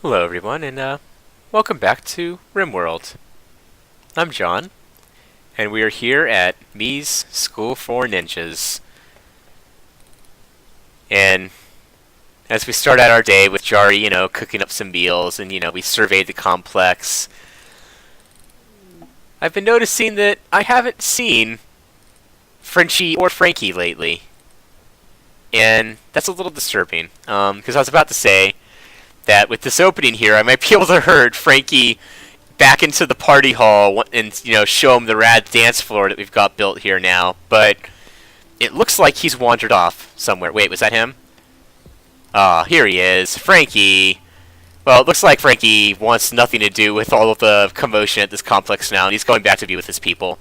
Hello everyone, and welcome back to Rimworld. I'm John, and we are here at Me's School for Ninjas. And as we start out our day with Jari, cooking up some meals, and, we surveyed the complex, I've been noticing that I haven't seen Frenchie or Frankie lately. And that's a little disturbing, because I was about to say that with this opening here, I might be able to herd Frankie back into the party hall and, show him the rad dance floor that we've got built here now. But it looks like he's wandered off somewhere. Wait, was that him? Ah, here he is. Frankie! Well, it looks like Frankie wants nothing to do with all of the commotion at this complex now, and he's going back to be with his people.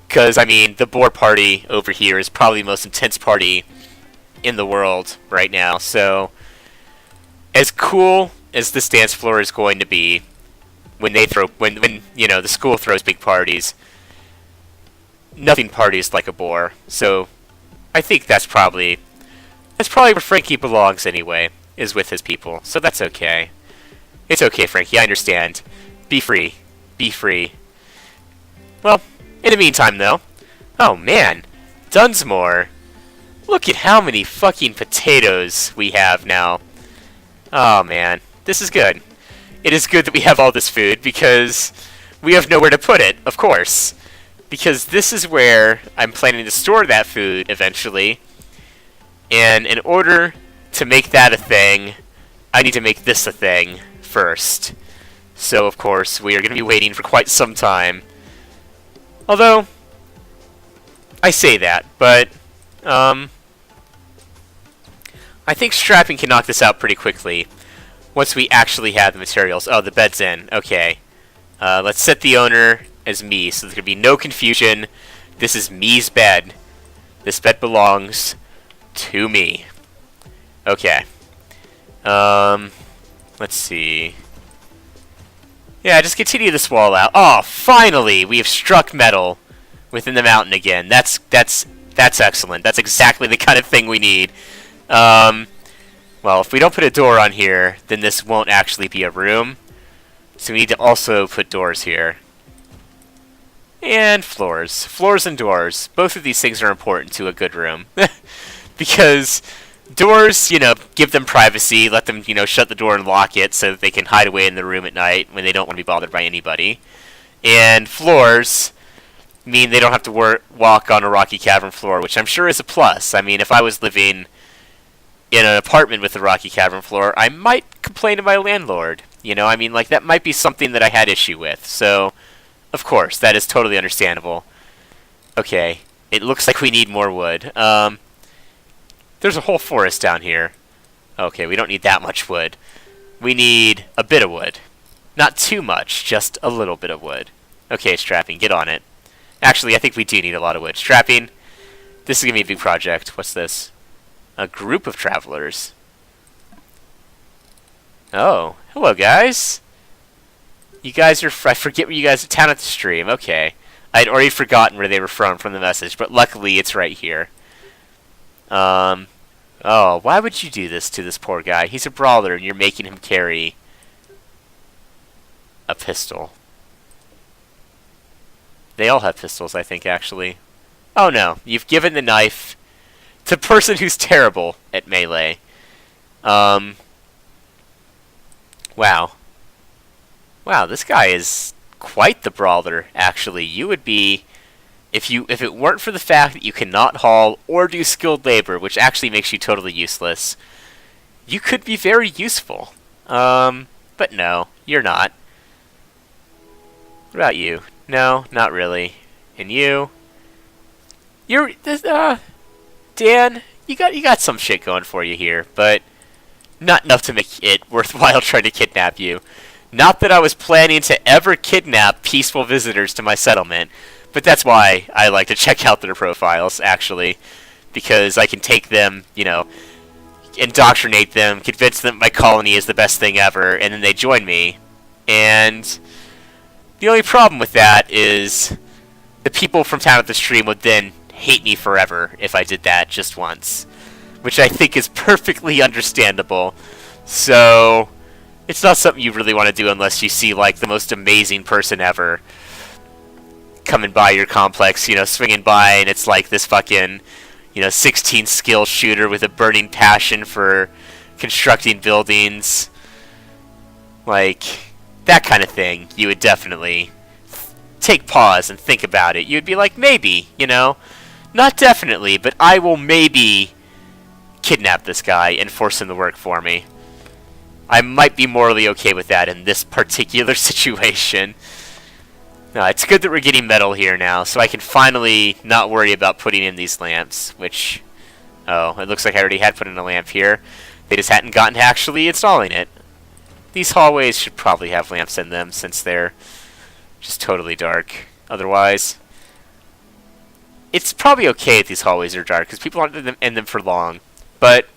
Because, the board party over here is probably the most intense party in the world right now, so as cool as this dance floor is going to be when they throw when the school throws big parties, nothing parties like a bore. So I think that's probably where Frankie belongs anyway, is with his people. So that's okay. It's okay, Frankie, I understand. Be free. Be free. Well, in the meantime though, oh man, Dunsmore. Look at how many fucking potatoes we have now. Oh man, this is good. It is good that we have all this food because we have nowhere to put it, of course. Because this is where I'm planning to store that food eventually. And in order to make that a thing, I need to make this a thing first. So of course, we are going to be waiting for quite some time. Although, I say that, but I think strapping can knock this out pretty quickly once we actually have the materials. Oh, the bed's in. Okay. Let's set the owner as me, so there can be no confusion. This is me's bed. This bed belongs to me. Okay. Let's see. Yeah, just continue this wall out. Oh, finally! We have struck metal within the mountain again. That's excellent. That's exactly the kind of thing we need. Well, if we don't put a door on here, then this won't actually be a room. So we need to also put doors here. And floors. Floors and doors. Both of these things are important to a good room. Because doors, give them privacy, let them, shut the door and lock it so that they can hide away in the room at night when they don't want to be bothered by anybody. And floors mean they don't have to walk on a rocky cavern floor, which I'm sure is a plus. If I was living in an apartment with a rocky cavern floor, I might complain to my landlord. That might be something that I had issue with. So, of course, that is totally understandable. Okay, it looks like we need more wood. There's a whole forest down here. Okay, we don't need that much wood. We need a bit of wood. Not too much, just a little bit of wood. Okay, Strapping, get on it. Actually, I think we do need a lot of wood. Strapping, this is going to be a big project. What's this? A group of travelers. Oh, hello guys. You guys are, I forget where you guys are, town at the stream. Okay. I'd already forgotten where they were from the message, but luckily it's right here. Oh, why would you do this to this poor guy? He's a brawler and you're making him carry a pistol. They all have pistols, I think, actually. Oh no, you've given the knife to a person who's terrible at melee. Wow. Wow, this guy is quite the brawler, actually. You would be, if it weren't for the fact that you cannot haul or do skilled labor, which actually makes you totally useless, you could be very useful. But no, you're not. What about you? No, not really. And you? You're, Dan, you got some shit going for you here, but not enough to make it worthwhile trying to kidnap you. Not that I was planning to ever kidnap peaceful visitors to my settlement, but that's why I like to check out their profiles, actually, because I can take them, indoctrinate them, convince them my colony is the best thing ever, and then they join me. And the only problem with that is the people from town at the stream would then hate me forever if I did that just once, which I think is perfectly understandable. So It's not something you really want to do unless you see, like, the most amazing person ever coming by your complex, swinging by, and it's like this fucking, 16 skill shooter with a burning passion for constructing buildings. Like, that kind of thing, you would definitely take pause and think about it. You'd be like, maybe, not definitely, but I will maybe kidnap this guy and force him to work for me. I might be morally okay with that in this particular situation. It's good that we're getting metal here now, so I can finally not worry about putting in these lamps, which... Oh, it looks like I already had put in a lamp here. They just hadn't gotten to actually installing it. These hallways should probably have lamps in them, since they're just totally dark. Otherwise, it's probably okay if these hallways are dark, because people aren't in them for long. But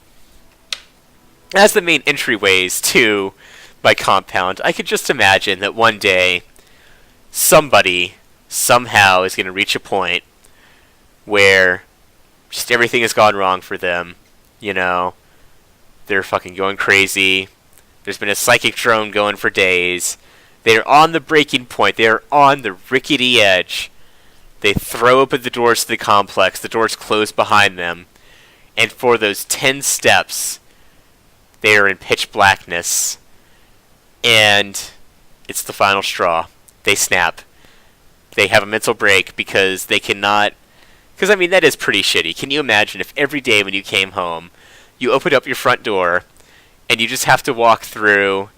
as the main entryways to my compound, I could just imagine that one day somebody somehow is going to reach a point where just everything has gone wrong for them. They're fucking going crazy. There's been a psychic drone going for days. They're on the breaking point. They're on the rickety edge. They throw open the doors to the complex. The doors close behind them. And for those 10 steps, they are in pitch blackness. And it's the final straw. They snap. They have a mental break because they cannot... Because, that is pretty shitty. Can you imagine if every day when you came home, you opened up your front door, and you just have to walk through,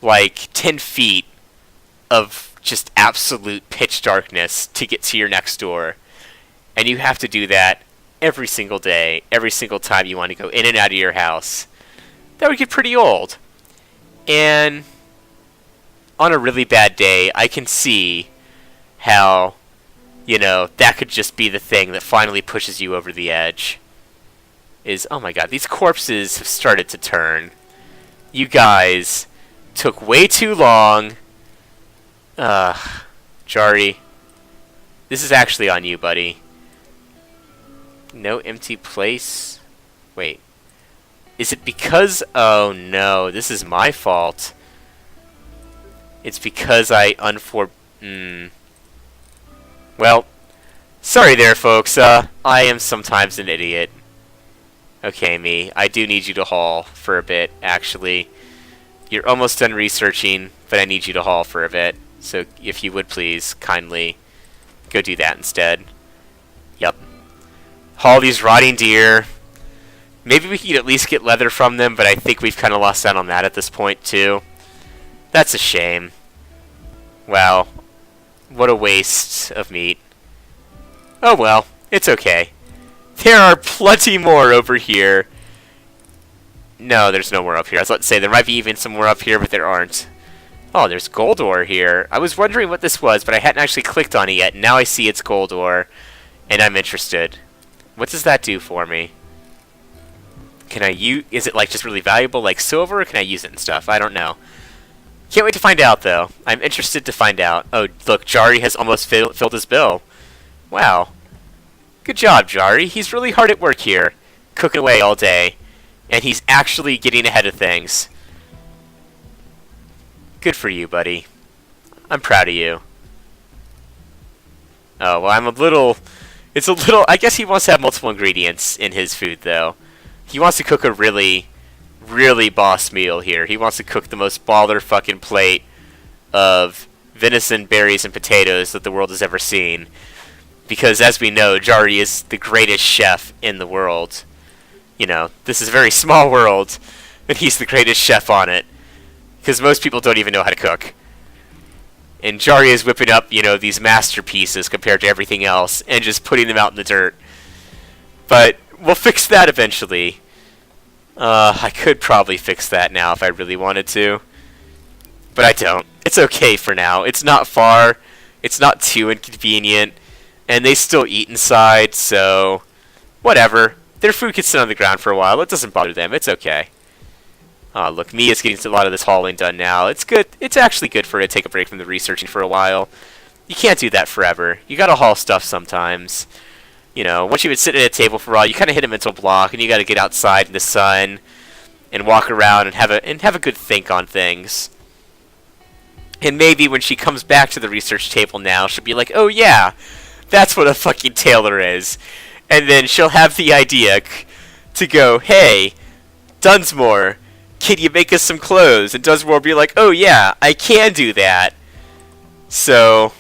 10 feet of just absolute pitch darkness to get to your next door. And you have to do that every single day, every single time you want to go in and out of your house. That would get pretty old. And on a really bad day, I can see how, that could just be the thing that finally pushes you over the edge. Oh my god, these corpses have started to turn. You guys took way too long. Jari, this is actually on you, buddy. No empty place? Wait. Is it because... Oh no, this is my fault. It's because I Well, sorry there, folks. I am sometimes an idiot. Okay, me. I do need you to haul for a bit, actually. You're almost done researching, but I need you to haul for a bit. So if you would please, kindly go do that instead. Yep. Haul these rotting deer. Maybe we could at least get leather from them, but I think we've kind of lost out on that at this point, too. That's a shame. Wow. What a waste of meat. Oh well, it's okay. There are plenty more over here. No, there's no more up here. I was about to say, there might be even some more up here, but there aren't. Oh, there's gold ore here. I was wondering what this was, but I hadn't actually clicked on it yet. Now I see it's gold ore, and I'm interested. What does that do for me? Can I use... Is it, just really valuable, like silver, or can I use it and stuff? I don't know. Can't wait to find out, though. I'm interested to find out. Oh, look, Jari has almost filled his bill. Wow. Good job, Jari. He's really hard at work here, cooking away all day, and he's actually getting ahead of things. Good for you, buddy. I'm proud of you. Oh, well, I'm a little... It's a little... I guess he wants to have multiple ingredients in his food, though. He wants to cook a really boss meal here. He wants to cook the most baller fucking plate of venison, berries, and potatoes that the world has ever seen. Because, as we know, Jari is the greatest chef in the world. This is a very small world, and he's the greatest chef on it. Because most people don't even know how to cook. And Jari is whipping up, these masterpieces compared to everything else, and just putting them out in the dirt. But we'll fix that eventually. I could probably fix that now if I really wanted to. But I don't. It's okay for now. It's not far. It's not too inconvenient. And they still eat inside, so... Whatever. Their food can sit on the ground for a while. It doesn't bother them. It's okay. Oh, look, Mia's getting a lot of this hauling done now. It's good. It's actually good for her to take a break from the researching for a while. You can't do that forever. You gotta haul stuff sometimes. Once you've been sitting at a table for a while, you kind of hit a mental block, and you gotta get outside in the sun, and walk around and have a good think on things. And maybe when she comes back to the research table now, she'll be like, oh yeah, that's what a fucking tailor is. And then she'll have the idea to go, hey, Dunsmore, can you make us some clothes? And Dunsmore will be like, oh yeah, I can do that. So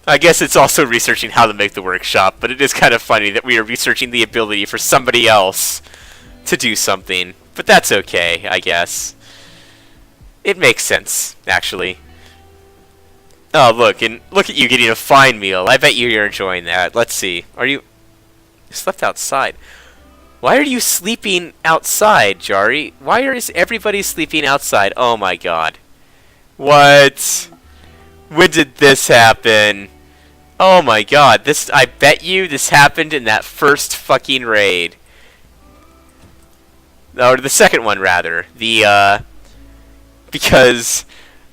I guess it's also researching how to make the workshop, but it is kind of funny that we are researching the ability for somebody else to do something. But that's okay, I guess. It makes sense, actually. Oh, look at you getting a fine meal. I bet you're enjoying that. Let's see. You slept outside. Why are you sleeping outside, Jari? Why is everybody sleeping outside? Oh my god. What? When did this happen? Oh my god. I bet you this happened in that first fucking raid. Or the second one, rather. Because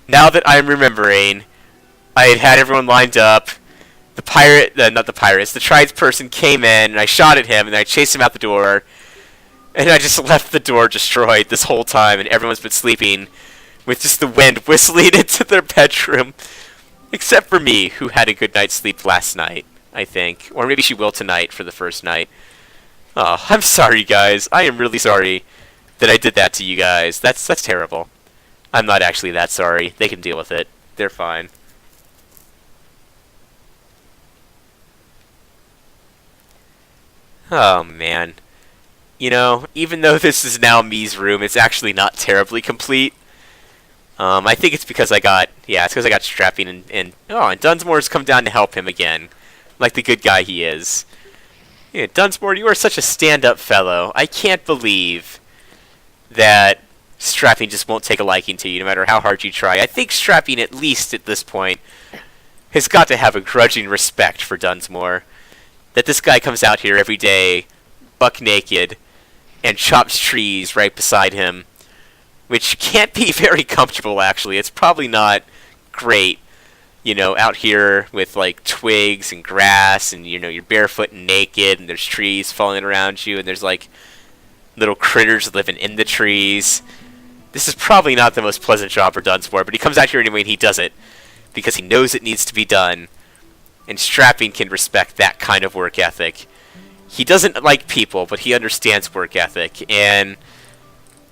now that I'm remembering, I had everyone lined up. The pirate, not the pirates, the tribesperson came in, and I shot at him, and I chased him out the door, and I just left the door destroyed this whole time, and everyone's been sleeping with just the wind whistling into their bedroom, except for me, who had a good night's sleep last night, I think. Or maybe she will tonight for the first night. Oh, I'm sorry, guys. I am really sorry that I did that to you guys. That's terrible. I'm not actually that sorry. They can deal with it. They're fine. Oh, man. You know, even though this is now me's room, it's actually not terribly complete. I think it's because I got strapping and Dunsmore's come down to help him again. Like the good guy he is. Yeah, Dunsmore, you are such a stand-up fellow. I can't believe that Strapping just won't take a liking to you no matter how hard you try. I think Strapping, at least at this point, has got to have a grudging respect for Dunsmore. That this guy comes out here every day, buck naked, and chops trees right beside him, which can't be very comfortable, actually. It's probably not great, you know, out here with, like, twigs and grass, and, you know, you're barefoot and naked, and there's trees falling around you, and there's, like, little critters living in the trees. This is probably not the most pleasant job for Dunsmore, but he comes out here anyway, and he does it, because he knows it needs to be done. And Strapping can respect that kind of work ethic. He doesn't like people, but he understands work ethic. And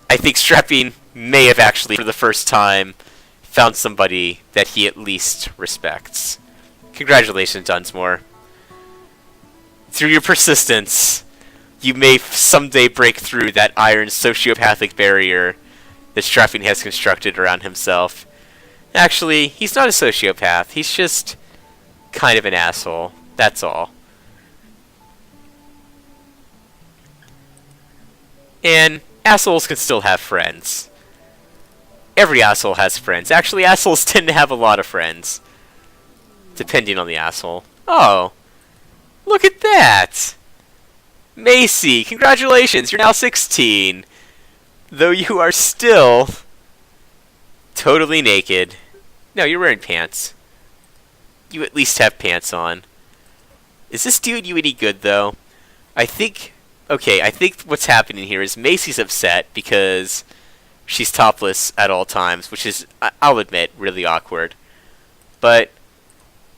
I think Strapping may have actually, for the first time, found somebody that he at least respects. Congratulations, Dunsmore. Through your persistence, you may someday break through that iron sociopathic barrier that Strapping has constructed around himself. Actually, he's not a sociopath. He's just kind of an asshole. That's all. And assholes can still have friends. Every asshole has friends. Actually, assholes tend to have a lot of friends. Depending on the asshole. Oh, look at that! Macy, congratulations, you're now 16. Though you are still totally naked. No, you're wearing pants. You at least have pants on. Is this doing you any good, though? I think what's happening here is Macy's upset because she's topless at all times, which is, I'll admit, really awkward. But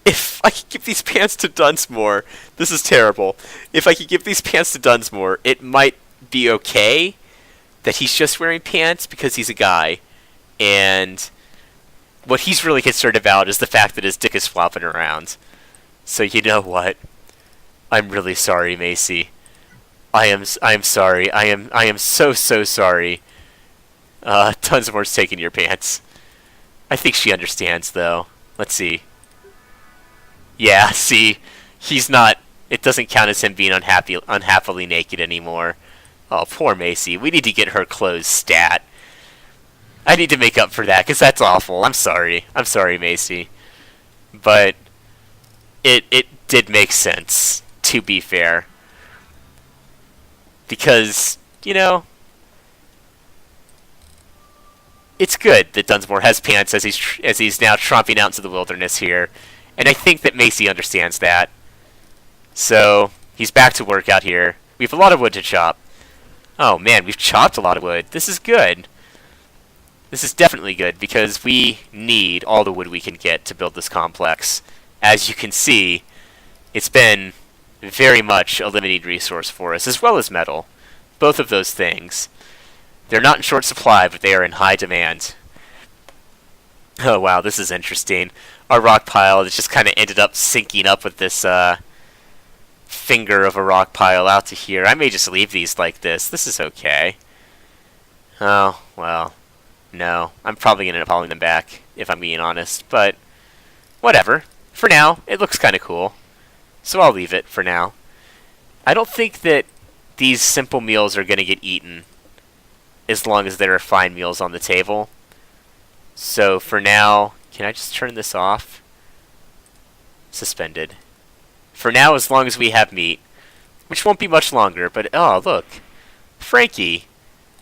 if I could give these pants to Dunsmore, this is terrible. If I could give these pants to Dunsmore, it might be okay that he's just wearing pants because he's a guy. And what he's really concerned about is the fact that his dick is flopping around. So you know what? I'm really sorry, Macy. I am sorry. I am so sorry. Dunsmore's taking your pants. I think she understands, though. Let's see. Yeah, see, he's not. It doesn't count as him being unhappily naked anymore. Oh, poor Macy. We need to get her clothes stat. I need to make up for that, because that's awful. I'm sorry. I'm sorry, Macy. But it did make sense, to be fair. Because, you know, it's good that Dunsmore has pants as he's now tromping out into the wilderness here. And I think that Macy understands that. So, he's back to work out here. We have a lot of wood to chop. Oh man, we've chopped a lot of wood. This is good. This is definitely good, because we need all the wood we can get to build this complex. As you can see, it's been very much a limited resource for us, as well as metal. Both of those things. They're not in short supply, but they are in high demand. Oh wow, this is interesting. Our rock pile just kind of ended up syncing up with this finger of a rock pile out to here. I may just leave these like this. This is okay. Oh, well. No. I'm probably going to end up hauling them back, if I'm being honest. But, whatever. For now, it looks kind of cool. So I'll leave it for now. I don't think that these simple meals are going to get eaten as long as there are fine meals on the table. So for now, can I just turn this off? Suspended. For now, as long as we have meat, which won't be much longer, but oh, look. Frankie,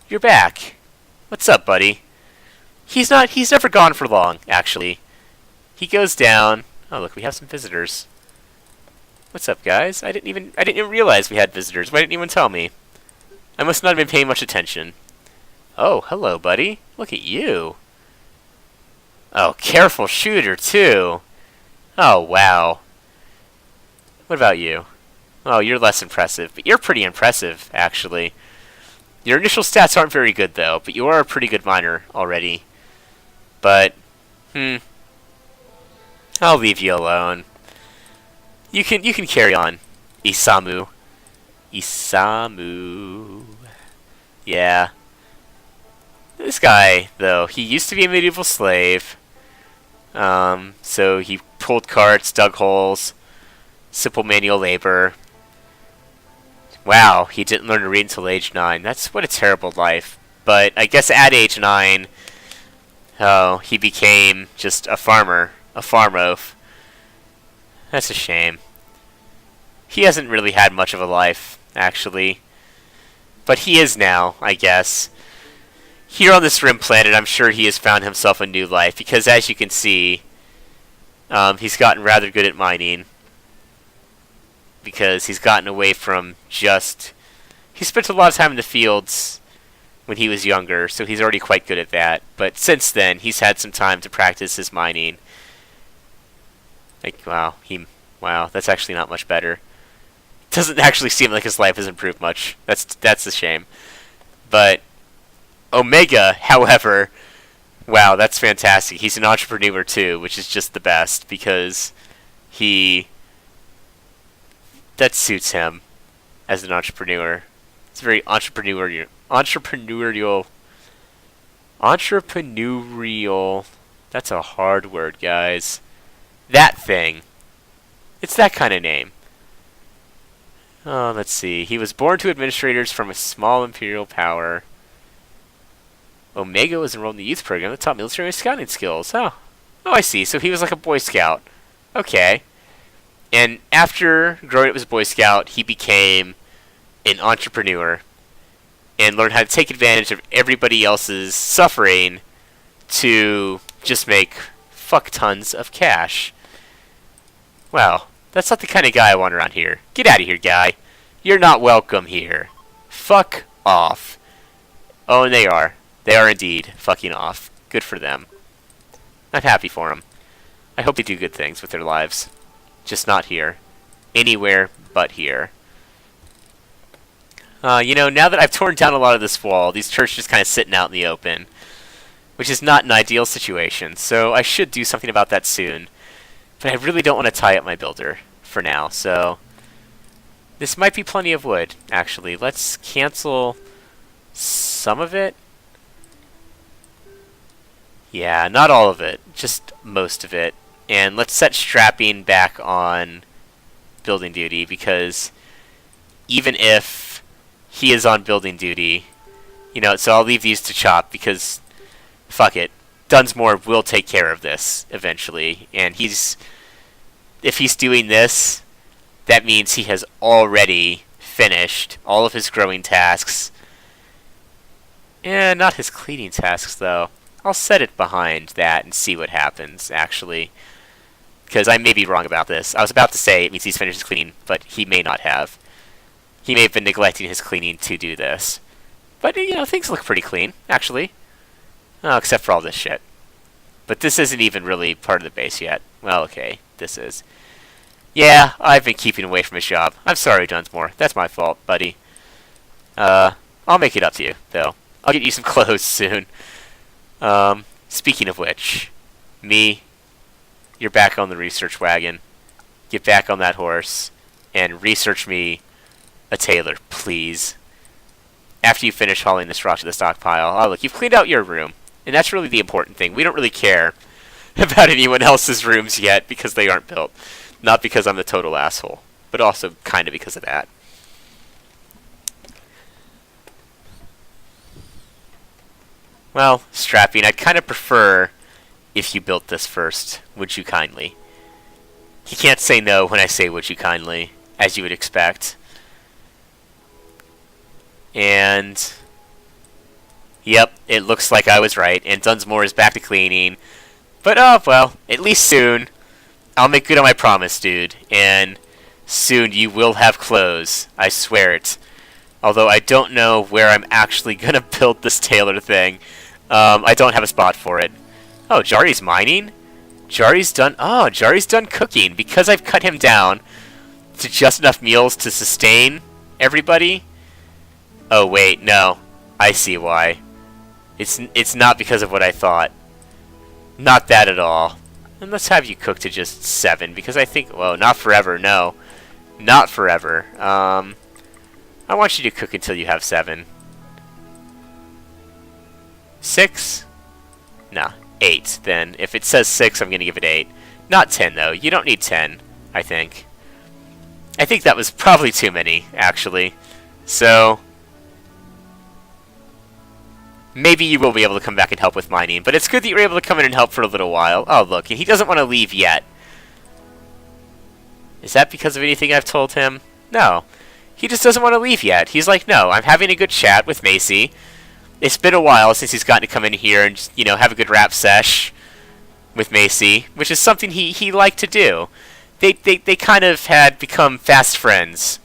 you're back. What's up, buddy? He's never gone for long, actually. He goes down. Oh, look, we have some visitors. What's up, guys? I didn't even realize we had visitors. Why didn't anyone tell me? I must not have been paying much attention. Oh, hello, buddy. Look at you. Oh, careful shooter, too. Oh, wow. What about you? Oh, you're less impressive, but you're pretty impressive, actually. Your initial stats aren't very good, though, but you are a pretty good miner already. But, I'll leave you alone. You can carry on, Isamu. Isamu. Yeah. This guy, though, he used to be a medieval slave. So he pulled carts, dug holes, simple manual labor. Wow, he didn't learn to read until age 9. That's what a terrible life. But I guess at age 9, oh, he became just a farmer, a farm oaf. That's a shame. He hasn't really had much of a life, actually. But he is now, I guess. Here on this Rim planet, I'm sure he has found himself a new life, because as you can see, he's gotten rather good at mining. Because he's gotten away from just... He spent a lot of time in the fields when he was younger, so he's already quite good at that. But since then, he's had some time to practice his mining. Like, wow, that's actually not much better. Doesn't actually seem like his life has improved much. That's a shame. But Omega, however, wow, that's fantastic. He's an entrepreneur too, which is just the best, because that suits him as an entrepreneur. It's very entrepreneurial. That's a hard word, guys. That thing. It's that kind of name. Oh, let's see. He was born to administrators from a small imperial power. Omega was enrolled in the youth program that taught military scouting skills. Oh, I see. So he was like a Boy Scout. Okay. And after growing up as a Boy Scout, he became an entrepreneur and learned how to take advantage of everybody else's suffering to just make fuck tons of cash. Well, that's not the kind of guy I want around here. Get out of here, guy. You're not welcome here. Fuck off. Oh, and they are. They are indeed fucking off. Good for them. I'm happy for them. I hope they do good things with their lives. Just not here. Anywhere but here. Now that I've torn down a lot of this wall, these turrets just kind of sitting out in the open, which is not an ideal situation, so I should do something about that soon. But I really don't want to tie up my builder for now, so this might be plenty of wood, actually. Let's cancel some of it. Yeah, not all of it, just most of it. And let's set strapping back on building duty, because even if he is on building duty, so I'll leave these to chop, because fuck it. Dunsmore will take care of this eventually, and if he's doing this, that means he has already finished all of his growing tasks. Not his cleaning tasks, though. I'll set it behind that and see what happens, actually. Because I may be wrong about this. I was about to say it means he's finished his cleaning, but he may not have. He may have been neglecting his cleaning to do this. But, things look pretty clean, actually. Oh, except for all this shit. But this isn't even really part of the base yet. Well, okay, this is. Yeah, I've been keeping away from his job. I'm sorry, Dunsmore. That's my fault, buddy. I'll make it up to you, though. I'll get you some clothes soon. Speaking of which, you're back on the research wagon. Get back on that horse and research me a tailor, please. After you finish hauling this rock to the stockpile. Oh, look, you've cleaned out your room. And that's really the important thing. We don't really care about anyone else's rooms yet because they aren't built. Not because I'm the total asshole, but also kind of because of that. Well, Strapping, I'd kind of prefer if you built this first. Would you kindly? He can't say no when I say would you kindly, as you would expect. And yep, it looks like I was right, and Dunsmore is back to cleaning. But oh well, at least soon I'll make good on my promise, dude. And soon you will have clothes. I swear it. Although I don't know where I'm actually gonna build this tailor thing. I don't have a spot for it. Oh, Jari's mining? Jari's done cooking because I've cut him down to just enough meals to sustain everybody. Oh wait, no. I see why. It's not because of what I thought. Not that at all. And let's have you cook to just 7, because I think, well, not forever, no. Not forever. I want you to cook until you have 7. 6? Nah, 8. Then, if it says 6, I'm going to give it 8. Not 10, though. You don't need 10, I think. I think that was probably too many, actually. So maybe you will be able to come back and help with mining, but it's good that you're able to come in and help for a little while. Oh, look, and he doesn't want to leave yet. Is that because of anything I've told him? No. He just doesn't want to leave yet. He's like, no, I'm having a good chat with Macy. It's been a while since he's gotten to come in here and just, have a good rap sesh with Macy, which is something he liked to do. They kind of had become fast friends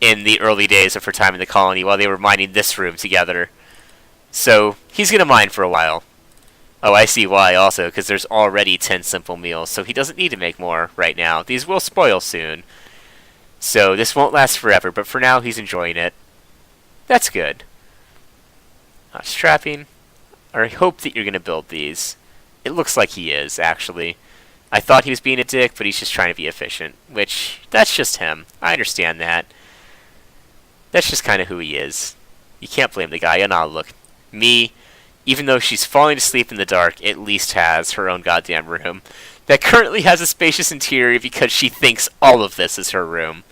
in the early days of her time in the colony while they were mining this room together. So, he's going to mine for a while. Oh, I see why also, because there's already 10 simple meals, so he doesn't need to make more right now. These will spoil soon. So, this won't last forever, but for now, he's enjoying it. That's good. Strapping. I hope that you're going to build these. It looks like he is, actually. I thought he was being a dick, but he's just trying to be efficient, which, that's just him. I understand that. That's just kind of who he is. You can't blame the guy. And now look, even though she's falling asleep in the dark, at least has her own goddamn room that currently has a spacious interior because she thinks all of this is her room.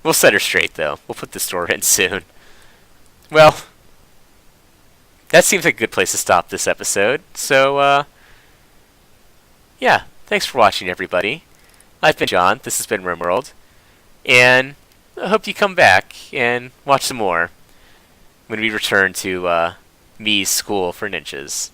We'll set her straight, though. We'll put this door in soon. Well, that seems like a good place to stop this episode. So, yeah, thanks for watching, everybody. I've been John. This has been Rimworld. And I hope you come back and watch some more when we return to Mii's School for Ninjas.